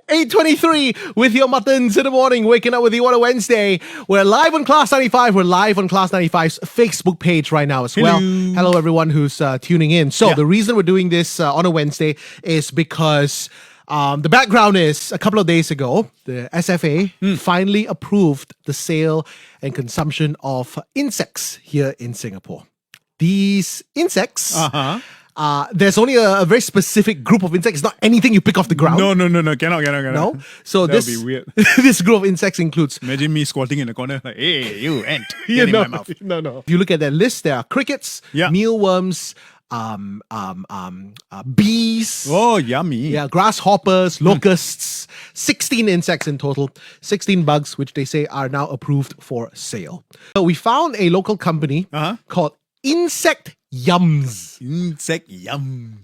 8:23 with your Muttons in the Morning, waking up with you on a Wednesday. We're live on Class 95. We're live on Class 95's Facebook page right now as well. Hello everyone who's tuning in. So the reason we're doing this on a Wednesday is because the background is a couple of days ago, the SFA finally approved the sale and consumption of insects here in Singapore. These insects... there's only a very specific group of insects. It's not anything you pick off the ground. No. Cannot. No? So That would be weird. this group of insects includes... Imagine me squatting in the corner like, hey, you ant, get in my mouth. No. If you look at that list, there are crickets, mealworms, bees. Oh, yummy. Yeah, grasshoppers, locusts, 16 insects in total, 16 bugs, which they say are now approved for sale. So we found a local company called Insectyumz. Insectyumz.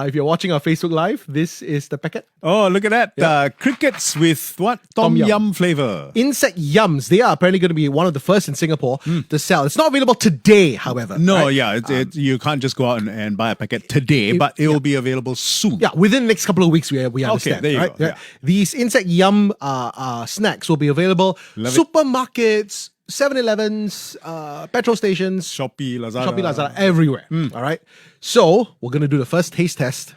If you're watching our Facebook Live, this is the packet. Oh, look at that. Crickets with what? Tom yum flavor. Insectyumz. They are apparently going to be one of the first in Singapore to sell. It's not available today, however. No, right? you can't just go out and buy a packet today, but it will be available soon. Yeah, within the next couple of weeks, we understand. Okay, there you right? go. Yeah. These Insectyumz snacks will be available supermarkets, 7-Elevens, petrol stations, Shopee, Lazada, everywhere. All right. So we're going to do the first taste test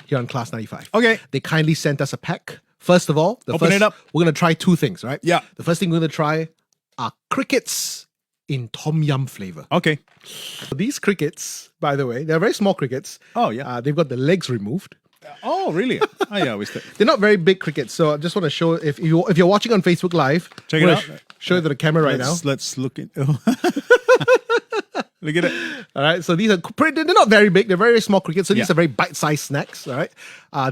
here on Class 95. Okay. They kindly sent us a pack. First of all, Open it up. We're going to try two things, right? Yeah. The first thing we're going to try are crickets in Tom Yum flavor. Okay. These crickets, by the way, they're very small crickets. Oh, yeah. They've got the legs removed. Oh, really? Oh, yeah, we still. They're not very big crickets, so I just want to show if you're watching on Facebook Live, Check it out. Show it to the camera right now. Let's look at. Look at it. All right, so these are they're not very big. They're very, very small crickets. So these are very bite-sized snacks. All right,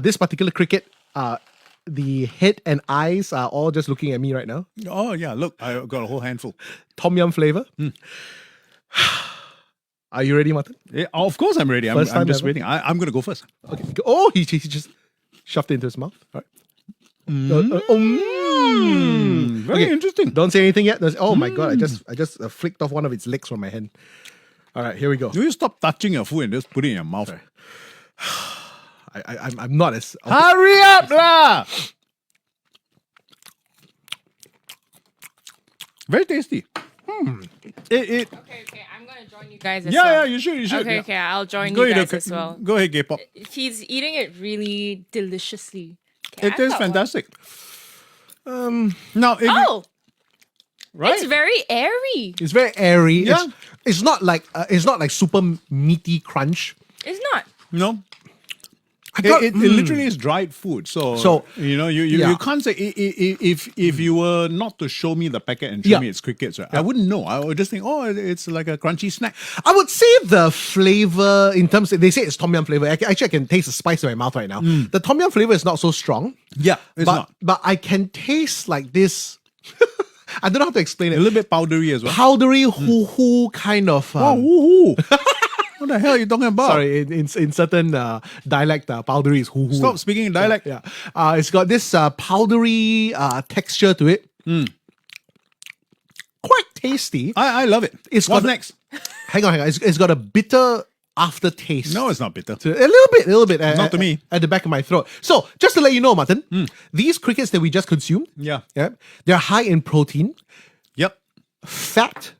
this particular cricket, the head and eyes are all just looking at me right now. Oh yeah, look, I got a whole handful. Tom yum flavor. Are you ready, Martin? Yeah, of course I'm ready. I'm just waiting. I'm going to go first. Okay. Oh, he just shoved it into his mouth. All right. Very interesting. Don't say anything yet. Oh my god! I just flicked off one of its legs from my hand. All right, here we go. Do you stop touching your food and just put it in your mouth? I'm not as... Hurry up lah! Very tasty. Okay, I'm gonna join you guys as well. Yeah, you should. Okay, I'll join you guys as well. Go ahead, K-pop. He's eating it really deliciously. It is fantastic. Now, right? It's very airy. It's very airy. Yeah. It's not like super meaty crunch. It's not. No. It literally is dried food. So you can't say if you were not to show me the packet and show me it's crickets, right? I wouldn't know. I would just think, oh, it's like a crunchy snack. I would say the flavor in terms of, they say it's Tom Yum flavor. Actually, I can taste the spice in my mouth right now. The Tom Yum flavor is not so strong. Yeah, it's not. But I can taste like this. I don't know how to explain it. A little bit powdery as well. Powdery hoo-hoo kind of. Hoo-hoo. What the hell are you talking about? Sorry, in certain dialect, powdery is hoo-hoo. Stop speaking in dialect. Yeah. It's got this powdery texture to it. Quite tasty. I love it. What's next? Hang on. It's got a bitter aftertaste. No, it's not bitter. A little bit. Not to me. At the back of my throat. So, just to let you know, Martin, these crickets that we just consumed, they're high in protein, fat,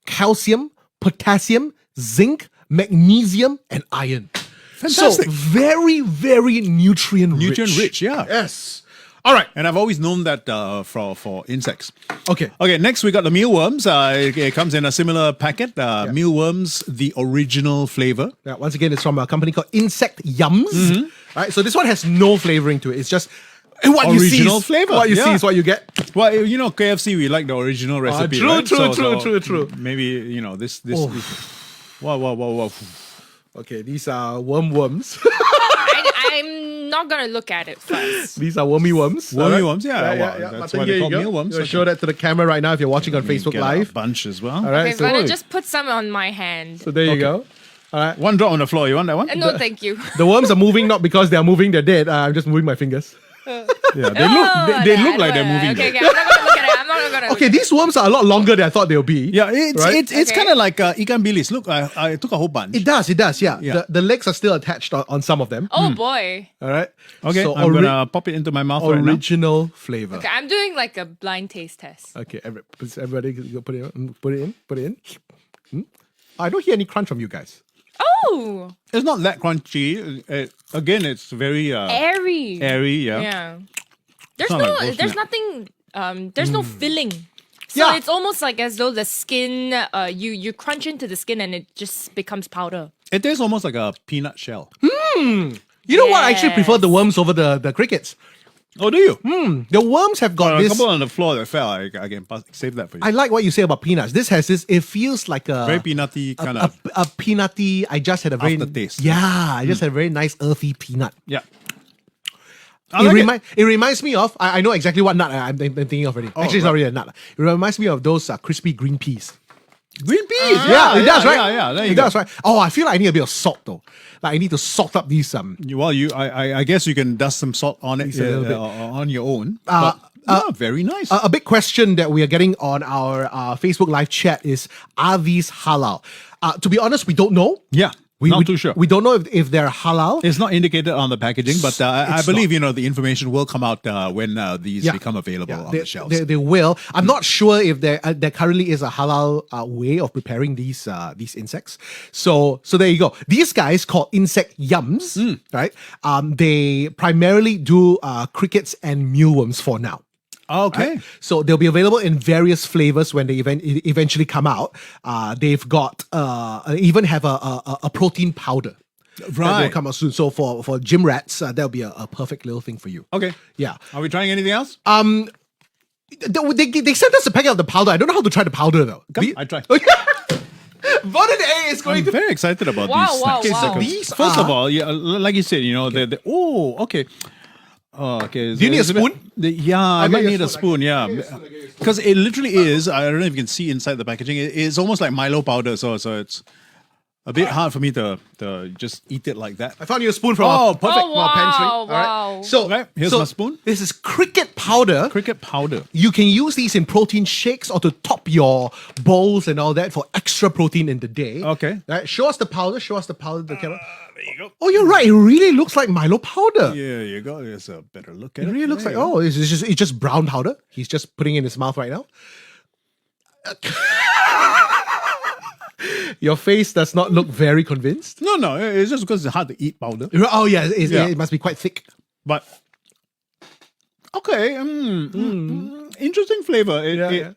calcium, potassium, zinc, magnesium, and iron. Fantastic. So, very, very nutrient rich, yeah. Yes. All right. And I've always known that for insects. Okay. Next we got the mealworms. It comes in a similar packet. Mealworms, the original flavor. Yeah, once again, it's from a company called Insectyumz. All right, so this one has no flavoring to it. It's just what original flavor. What you see is what you get. Well, KFC, we like the original recipe. True, right? true. Maybe, this. Wow. Okay, these are worms. I'm not gonna look at it first. These are wormy worms. Wormy worms, That's why they call mealworms. You'll show that to the camera right now if you're watching on Facebook Live. A bunch as well. All right, Okay, I'm gonna just put some on my hand. So there you go. All right. One drop on the floor. You want that one? No, thank you. The worms are moving not because they're moving, they're dead. I'm just moving my fingers. Yeah, they look like they're moving. Okay, I'm not gonna look at it. I'm not not gonna. Okay, these worms are a lot longer than I thought they'll be. Yeah, it's right? it's kind of like ikan bilis. Look, I took a whole bunch. It does, yeah. The legs are still attached on some of them. Oh boy. All right. Okay, So I'm gonna pop it into my mouth right now. original flavor. Okay, I'm doing like a blind taste test. Okay, everybody go put it in. I don't hear any crunch from you guys. Oh, It's not that crunchy. Again, it's very airy. airy. Yeah. Yeah. There's not no. like roast There's meat. nothing. There's no filling. So Yeah. it's almost like as though the skin. You crunch into the skin and it just becomes powder. It tastes almost like a peanut shell. You know what? I actually prefer the worms over the crickets. Oh, do you? The worms have got A this. couple on the floor that fell. I can save that for you. I like what you say about peanuts. This has this. It feels like a Very peanutty kind of. a peanutty. I just had a very Aftertaste. Yeah, I just had a very nice earthy peanut. Yeah. It reminds me of. I know exactly what nut I'm thinking of already. Actually, it's not really a nut. It reminds me of those crispy green peas. Green peas. Yeah, it does, right? Yeah, there you it go. does, right? Oh, I feel like I need a bit of salt though. Like I need to salt up these Well, I guess you can dust some salt on it a little bit. on your own. Very nice. A big question that we are getting on our Facebook live chat is: are these halal? To be honest, we don't know. yeah, not too sure. We don't know if they're halal. It's not indicated on the packaging, but I believe the information will come out when these Yeah. become available on they, the shelves. They will. I'm not sure if there currently is a halal way of preparing these insects. So there you go. These guys called Insectyumz, right? They primarily do crickets and mealworms for now. Okay. Right? So they'll be available in various flavors when they eventually come out. They've got even have a protein powder. That will Right. come out soon. So for gym rats, that'll be a perfect little thing for you. Okay. Yeah. Are we trying anything else? They sent us a packet of the powder. I don't know how to try the powder though. Come, I try. Voted A is going I'm to. very excited about Wow, these wow, snacks. wow. Because These first of are- all, yeah, like you said, okay. Oh, okay. Do you need a spoon? I might get need a a spoon. spoon. Yeah, because it literally is. I don't know if you can see inside the packaging. It's almost like Milo powder. So it's a bit hard for me to just eat it like that. I found you a spoon from Oh, our, perfect. from our pantry. wow, All right. wow. So Okay, here's my spoon. This is cricket powder. Cricket powder. You can use these in protein shakes or to top your bowls and all that for extra protein in the day. Okay. Right. Show us the powder. The camera. There you go. Oh, you're right. It really looks like Milo powder. Yeah, you go. There's a better look at It it. really looks There like, you go. it's just brown powder. He's just putting it in his mouth right now. Your face does not look very convinced. No, it's just because it's hard to eat powder. Oh, yeah, Yeah. it must be quite thick. But okay, interesting flavor. It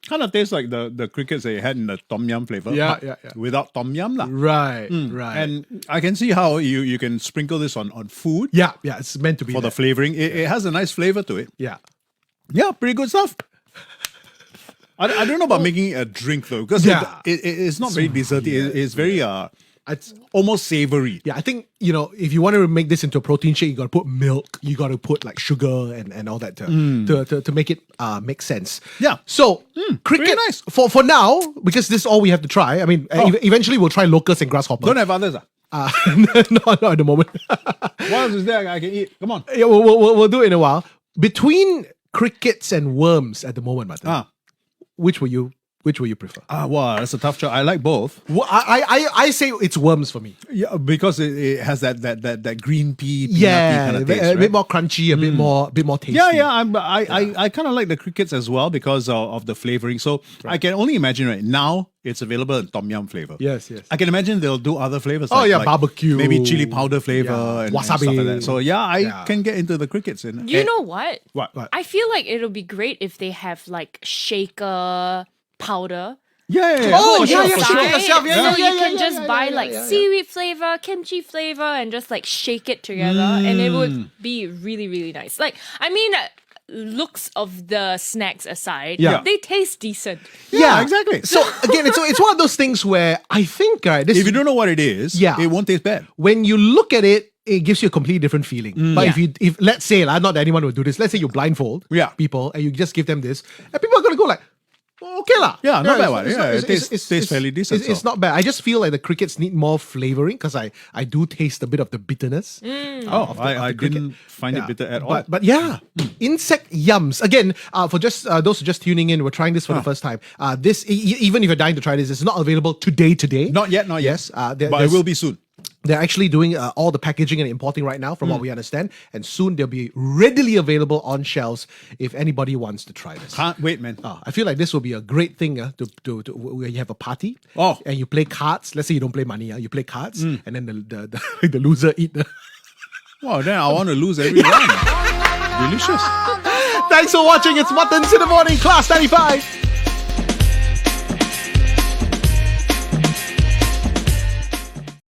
kind of tastes like the crickets that you had in the tom yum flavor. Yeah, but yeah. without tom yum lah. Right, right. And I can see how you can sprinkle this on food yeah, it's meant to be for the that. flavoring. It has a nice flavor to it. Yeah. Yeah, pretty good stuff. I don't know about making it a drink though, because Yeah. it's not very desserty. It's very It's, almost savory. yeah, I think, if you want to make this into a protein shake, you got to put milk, you got to put like sugar and all that to make it make sense. Yeah. So, cricket, Very nice. for now, because this is all we have to try. I mean, eventually we'll try locusts and grasshopper. Don't have others. Not at the moment. What else is there I can eat? Come on. Yeah, we'll do it in a while. Between crickets and worms at the moment, Martin, which will you prefer? Wow, that's a tough choice. I like both. Well, I say it's worms for me. Yeah, because it has that green pea, Yeah, kind of a taste, bit right? more crunchy, a bit more tasty. Yeah. I kind of like the crickets as well because of the flavoring. So I can only imagine right now it's available in tom yum flavor. Yes. I can imagine they'll do other flavors. Oh, yeah, like barbecue. maybe chili powder flavor Yeah, and wasabi. stuff like that. So I can get into the crickets. You know what? What? I feel like it'll be great if they have like shaker powder. Yeah. Oh, for yeah, sure, yeah, for sure. sure. yourself. Yeah, so yeah, you yeah, can yeah, just yeah, buy yeah, like yeah. seaweed flavor, kimchi flavor, and just like shake it together, and it would be really, really nice. Like, I mean, looks of the snacks aside, Yeah. they taste decent. Yeah, exactly. So again, it's one of those things where I think this If you don't know what it is, Yeah. it won't taste bad. when you look at it, it gives you a completely different feeling. But if let's say, not that anyone would do this, let's say you blindfold Yeah. people and you just give them this, and people are gonna go like, okay lah. Yeah, not bad. It tastes fairly decent. It's not bad. I just feel like the crickets need more flavoring because I do taste a bit of the bitterness. I didn't find it bitter at all. But yeah, Insectyumz. Again, for just those who are just tuning in, we're trying this for the first time. This, even if you're dying to try this, it's not available today. Not yet. Yes, but it will be soon. They're actually doing all the packaging and importing right now, from what we understand. And soon they'll be readily available on shelves if anybody wants to try this. Can't wait, man. I feel like this will be a great thing to where you have a party and you play cards. Let's say you don't play money, you play cards, and then the loser eat the. Well, then I want to lose every round. Delicious. Thanks for watching. It's Muttons in the Morning, Class 95.